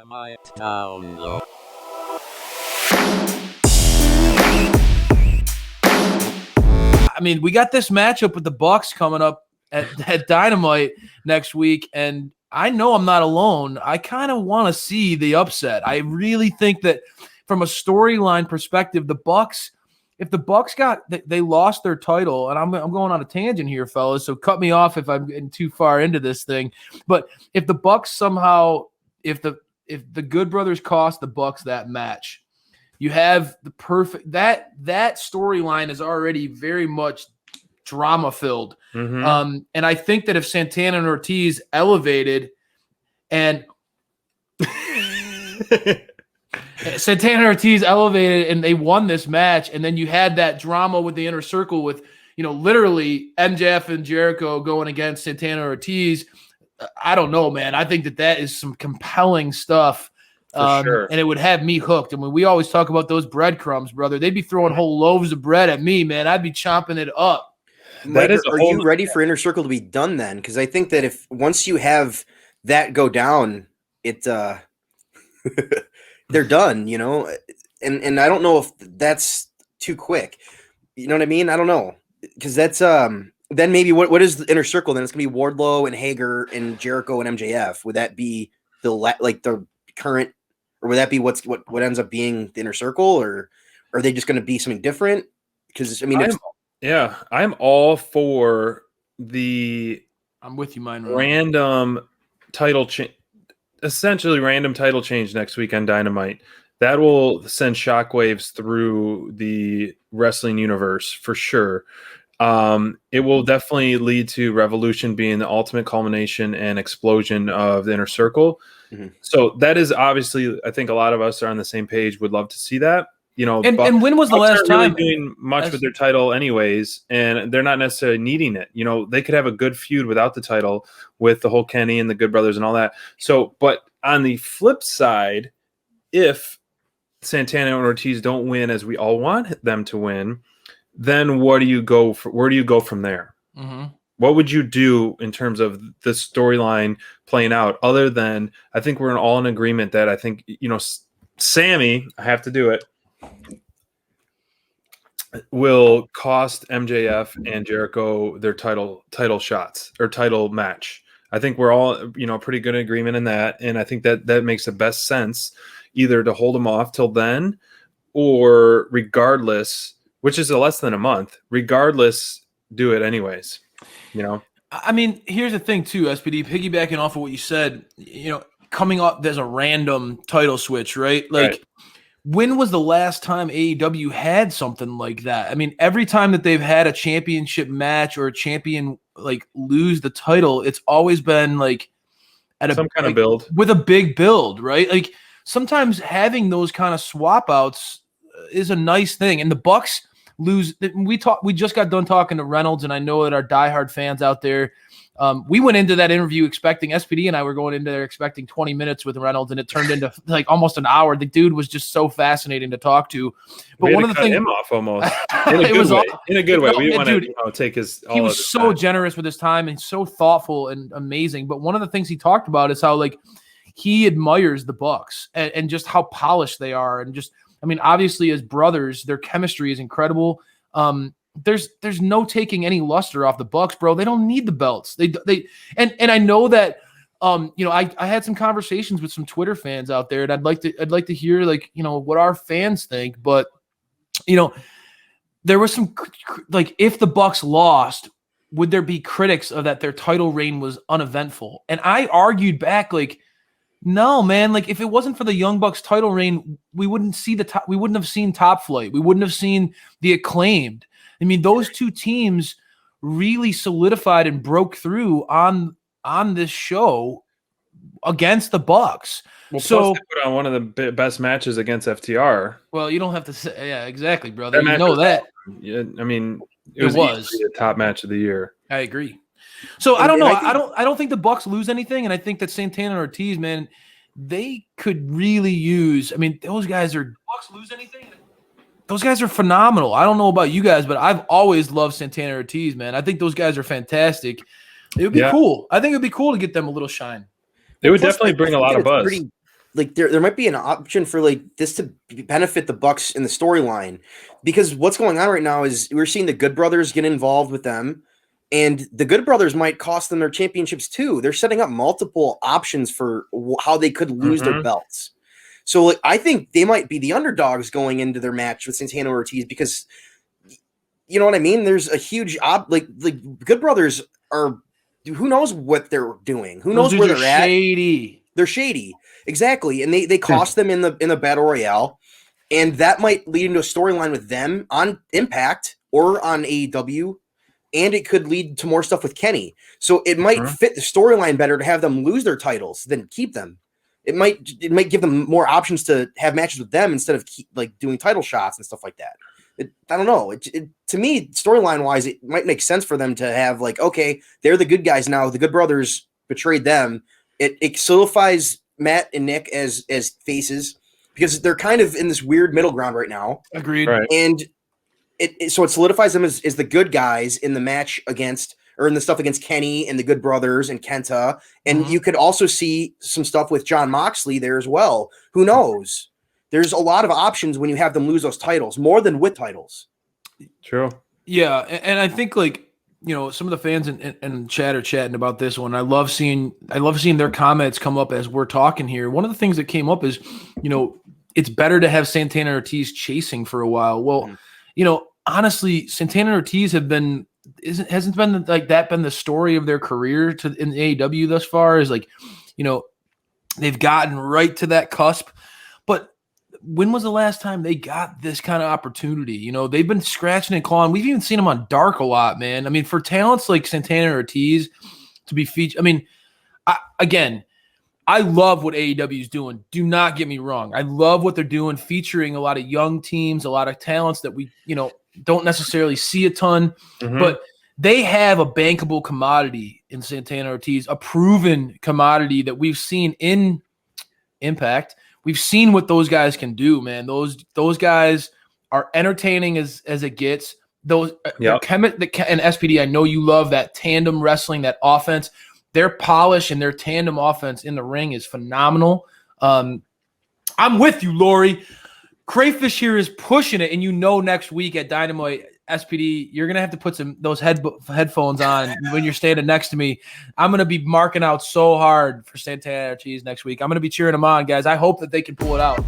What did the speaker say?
Dynamite download. I mean, we got this matchup with the Bucks coming up at Dynamite next week, and I know I'm not alone. I kind of want to see the upset. I really think that from a storyline perspective, the Bucks, if the Bucks they lost their title, and I'm going on a tangent here, fellas, so cut me off if I'm getting too far into this thing. But if the Bucks somehow, if the Good Brothers cost the Bucks that match, you have the perfect that storyline is already very much drama filled. Mm-hmm. And I think that if Santana and Ortiz elevated and Santana Ortiz elevated and they won this match, and then you had that drama with the Inner Circle with, literally MJF and Jericho going against Santana Ortiz. I don't know, man. I think that is some compelling stuff. Sure. And it would have me hooked. I mean, we always talk about those breadcrumbs, brother. They'd be throwing whole loaves of bread at me, man. I'd be chomping it up. Mike, are you ready for Inner Circle to be done then? Because I think that if once you have that go down, they're done, And I don't know if that's too quick. You know what I mean? I don't know. Because that's then maybe what is the Inner Circle? Then it's gonna be Wardlow and Hager and Jericho and MJF. Would that be the current, or would that be what ends up being the Inner Circle, or are they just going to be something different? Because I mean, I'm all for I'm with you, mine. Random title change, essentially random title change next week on Dynamite. That will send shockwaves through the wrestling universe for sure. It will definitely lead to Revolution being the ultimate culmination and explosion of the Inner Circle. Mm-hmm. So that is obviously, I think a lot of us are on the same page. Would love to see that, And when was the last time really doing much with their title anyways, and they're not necessarily needing it. They could have a good feud without the title with the whole Kenny and the Good Brothers and all that. So, but on the flip side, if Santana and Ortiz don't win as we all want them to win, then where do you go from there? Mm-hmm. What would you do in terms of the storyline playing out? Other than, I think we're all in agreement that I think, Sammy, I have to do it, will cost MJF and Jericho their title shots or title match. I think we're all, pretty good agreement in that. And I think that makes the best sense, either to hold them off till then, or regardless, which is less than a month, regardless, do it anyways. I mean, here's the thing too, SPD, piggybacking off of what you said, coming up, there's a random title switch, right? Right. When was the last time AEW had something like that? I mean, every time that they've had a championship match or a champion lose the title, it's always been at some kind of build with a big build, right? Sometimes having those kind of swap outs is a nice thing. And the Bucks lose. We just got done talking to Reynolds, and I know that our diehard fans out there, we went into that interview expecting, SPD and I were going into there expecting 20 minutes with Reynolds, and it turned into almost an hour. The dude was just so fascinating to talk to. But one of the things, him off almost in a good way. We want to take his. He was so generous with his time and so thoughtful and amazing. But one of the things he talked about is how he admires the Bucks and just how polished they are, and just, I mean, obviously as brothers, their chemistry is incredible. There's no taking any luster off the Bucks, bro. They don't need the belts. And I know that I had some conversations with some Twitter fans out there, and I'd like to hear what our fans think. But there was some if the Bucks lost, would there be critics of that their title reign was uneventful? And I argued back no, man. If it wasn't for the Young Bucks title reign, we wouldn't have seen Top Flight. We wouldn't have seen the Acclaimed. I mean, those two teams really solidified and broke through on this show against the Bucks. Well, so plus they put on one of the best matches against FTR. Well, you don't have to say, yeah, exactly, brother. You know that. Yeah, I mean, it was the top match of the year. I agree. So I don't know. I don't think the Bucks lose anything, and I think that Santana and Ortiz, man, they could really use. I mean, those guys are. Bucks lose anything? Those guys are phenomenal. I don't know about you guys, but I've always loved Santana Ortiz, man. I think those guys are fantastic. It would be cool. I think it would be cool to get them a little shine. It would definitely bring a lot of buzz. like there might be an option for like this to benefit the Bucks in the storyline, because what's going on right now is we're seeing the Good Brothers get involved with them, and the Good Brothers might cost them their championships too. They're setting up multiple options for how they could lose their belts. So like, I think they might be the underdogs going into their match with Santana Ortiz, because you know what I mean? There's a huge like Good Brothers are, who knows what they're doing? Who knows where they're at? Shady. They're shady. Exactly. And they cost them in the Battle Royale. And that might lead into a storyline with them on Impact or on AEW. And it could lead to more stuff with Kenny. So it might fit the storyline better to have them lose their titles than keep them. It might give them more options to have matches with them instead of doing title shots and stuff like that. I don't know. To me, storyline wise, it might make sense for them to have like, okay, they're the good guys now. The Good Brothers betrayed them. It solidifies Matt and Nick as faces, because they're kind of in this weird middle ground right now. Agreed. Right. And so it solidifies them as the good guys in the match against, or in the stuff against Kenny and the Good Brothers and Kenta. And you could also see some stuff with Jon Moxley there as well. Who knows? There's a lot of options when you have them lose those titles, more than with titles. True. Yeah, and I think some of the fans in chat are chatting about this one. I love seeing their comments come up as we're talking here. One of the things that came up is, it's better to have Santana Ortiz chasing for a while. Well, honestly, Santana Ortiz hasn't been like that been the story of their career in AEW thus far. Is they've gotten right to that cusp, but when was the last time they got this kind of opportunity? They've been scratching and clawing. We've even seen them on Dark a lot, man. I mean, for talents like Santana Ortiz to be featured, I mean, I love what AEW is doing. Do not get me wrong. I love what they're doing, featuring a lot of young teams, a lot of talents that we, don't necessarily see a ton, but they have a bankable commodity in Santana Ortiz, a proven commodity that we've seen in Impact. We've seen what those guys can do, man. Those guys are entertaining as it gets. And SPD, I know you love that tandem wrestling, that offense. Their polish and their tandem offense in the ring is phenomenal. I'm with you, Lori. Crayfish here is pushing it, and next week at Dynamite, SPD, you're going to have to put those headphones on when you're standing next to me. I'm going to be marking out so hard for Santana Ortiz next week. I'm going to be cheering them on, guys. I hope that they can pull it out.